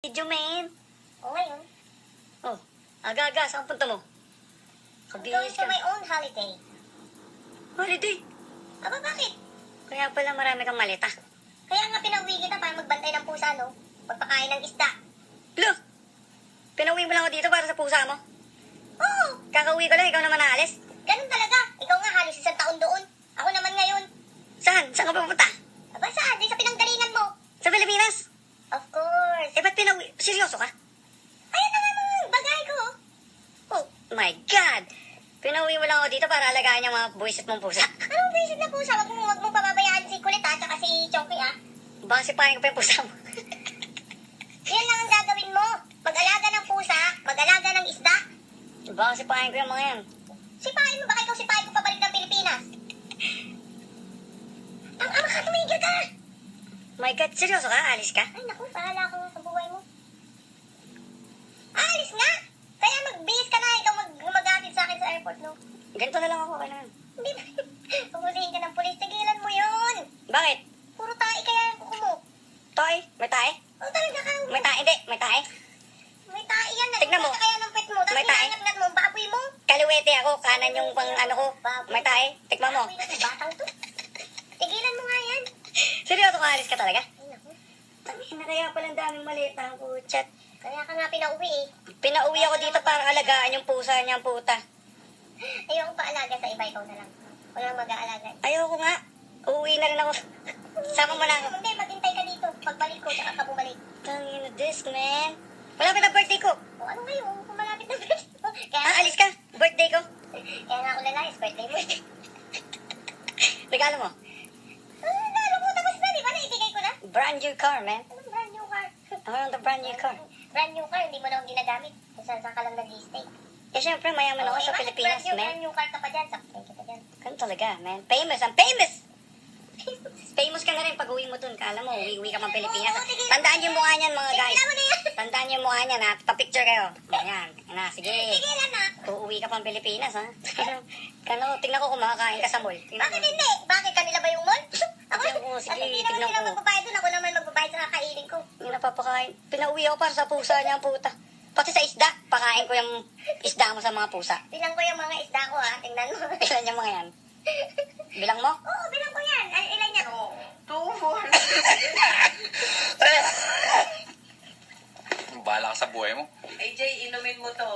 Video, man. O ngayon, Oh, aga-aga, saan punta mo? I'm going to my own holiday. Holiday. Aba, bakit? Kaya pala marami kang maleta. Kaya nga pinauwi kita para magbantay ng pusa, no? Pagpakain ng isda. Look, pinauwi mo lang ako dito para sa pusa mo. Oo, Kakauwi ko lang, ikaw naman aalis. ganun talaga. Ikaw nga halos isang taon doon. Ako naman ngayon. Saan? Saan ka pupunta? Aba, saan? Di sa pinanggalingan mo. Sa Pilipinas. Of course. Eh, ba't pinauwi? Seryoso ka? Ayan na nga mga bagay ko. Oh, my God. Pinauwi mo lang ako dito para alagaan yung mga buwisit mong pusa. Anong visit na pusa? Wag mo pababayaan si Kulit, ha? Tsaka si Chonky, ha? Baka sipahin ko pa yung pusa mo. Yan lang ang gagawin mo. Mag-alaga ng pusa, mag-alaga ng isda. Baka sipahin ko yung mga yan. Sipahin mo, baka ikaw sipahin ko pabalik ng Pilipinas. Ang ama ka, tumigil ka! My God, seryoso ka? Alis ka? Ay, naku, pahala ako sa buhay mo. Alis nga! Kaya magbihis ka na, ikaw mag-atid sa akin sa airport, no? Ganito na lang ako, kailangan. Hindi na. Pupulihin ka ng pulis, tigilan mo yun! Bakit? Puro tae kaya ang kuko mo. Toy? May tae? O talaga ka. May tae? Hindi, may tae. May tae yan. Tignan mo. Nagpunta kaya ng pet mo. Tapos May tae. inaangat mo, baboy mo. Kaliwete ako, kanan yung pang ano ko. May tae. Tikman mo. Baboy na si batang to. Tigilan mo nga yan. Seryoso ka, alis ka talaga? Ay, naku. Tangina, kaya palang daming malita ang kutset. Kaya ka nga pinauwi eh. Pinauwi ako dito para alagaan yung pusa niyang puta. Ayoko paalaga sa iba, ikaw na lang. Walang mag-aalaga. Ayoko nga. Uuwi na rin ako. Sama mo na ako. Hindi, maghintay ka dito. Pagbalik ko, tsaka ka bumalik. Tangina, this man. Malapit na birthday ko. O ano ngayon, kung malapit na birthday mo. Kaya, Alis ka. Birthday ko. kaya nga ako lalayas, birthday mo. Regalo mo. Lalo mo, tapos na, di ba? Naibigay ko na. Brand new car, man. Anong brand new car? I want the brand new car. Brand new car, hindi mo na ako ginagamit. Kung saan ka lang nag-stay. Eh, syempre, mayaman ako sa Pilipinas, Brand man. new car ka pa dyan. Saktan kita dyan. Ganun talaga, man. Famous. I'm famous. Famous ka na rin pag uwi mo dun. Kala mo, uwi ka pang Pilipinas. Oo, sige. Tandaan yung mukha niyan, mga guys. Tigilan mo na yan. Tandaan yung mukha niyan, ha. Pa-picture kayo. Ayan. Na, sige. Tigilan na. Uuwi ka pang Pilipinas, ha. Tingnan ko kung makakain ka sa mall. Tingnan Bakit ko. hindi? Bakit kanila ba yung mall? Ako, Tignan ko, sige, hindi naman tignan sila ko. magbabayad dun. Ako naman magbabayad sa kakainin ko. Yung napapakain. Pinauwi ako para sa pusa niya, ang puta. Pati sa isda. Pakain ko yung isda mo sa mga pusa. Bilang ko yung mga isda ko ha. Tingnan mo. Ilan yung mga yan? Bilang mo? Oo, bilang ko yan. Ay, ilan yan? 2, 4. Bahala ka sa buhay mo. AJ, inumin mo to.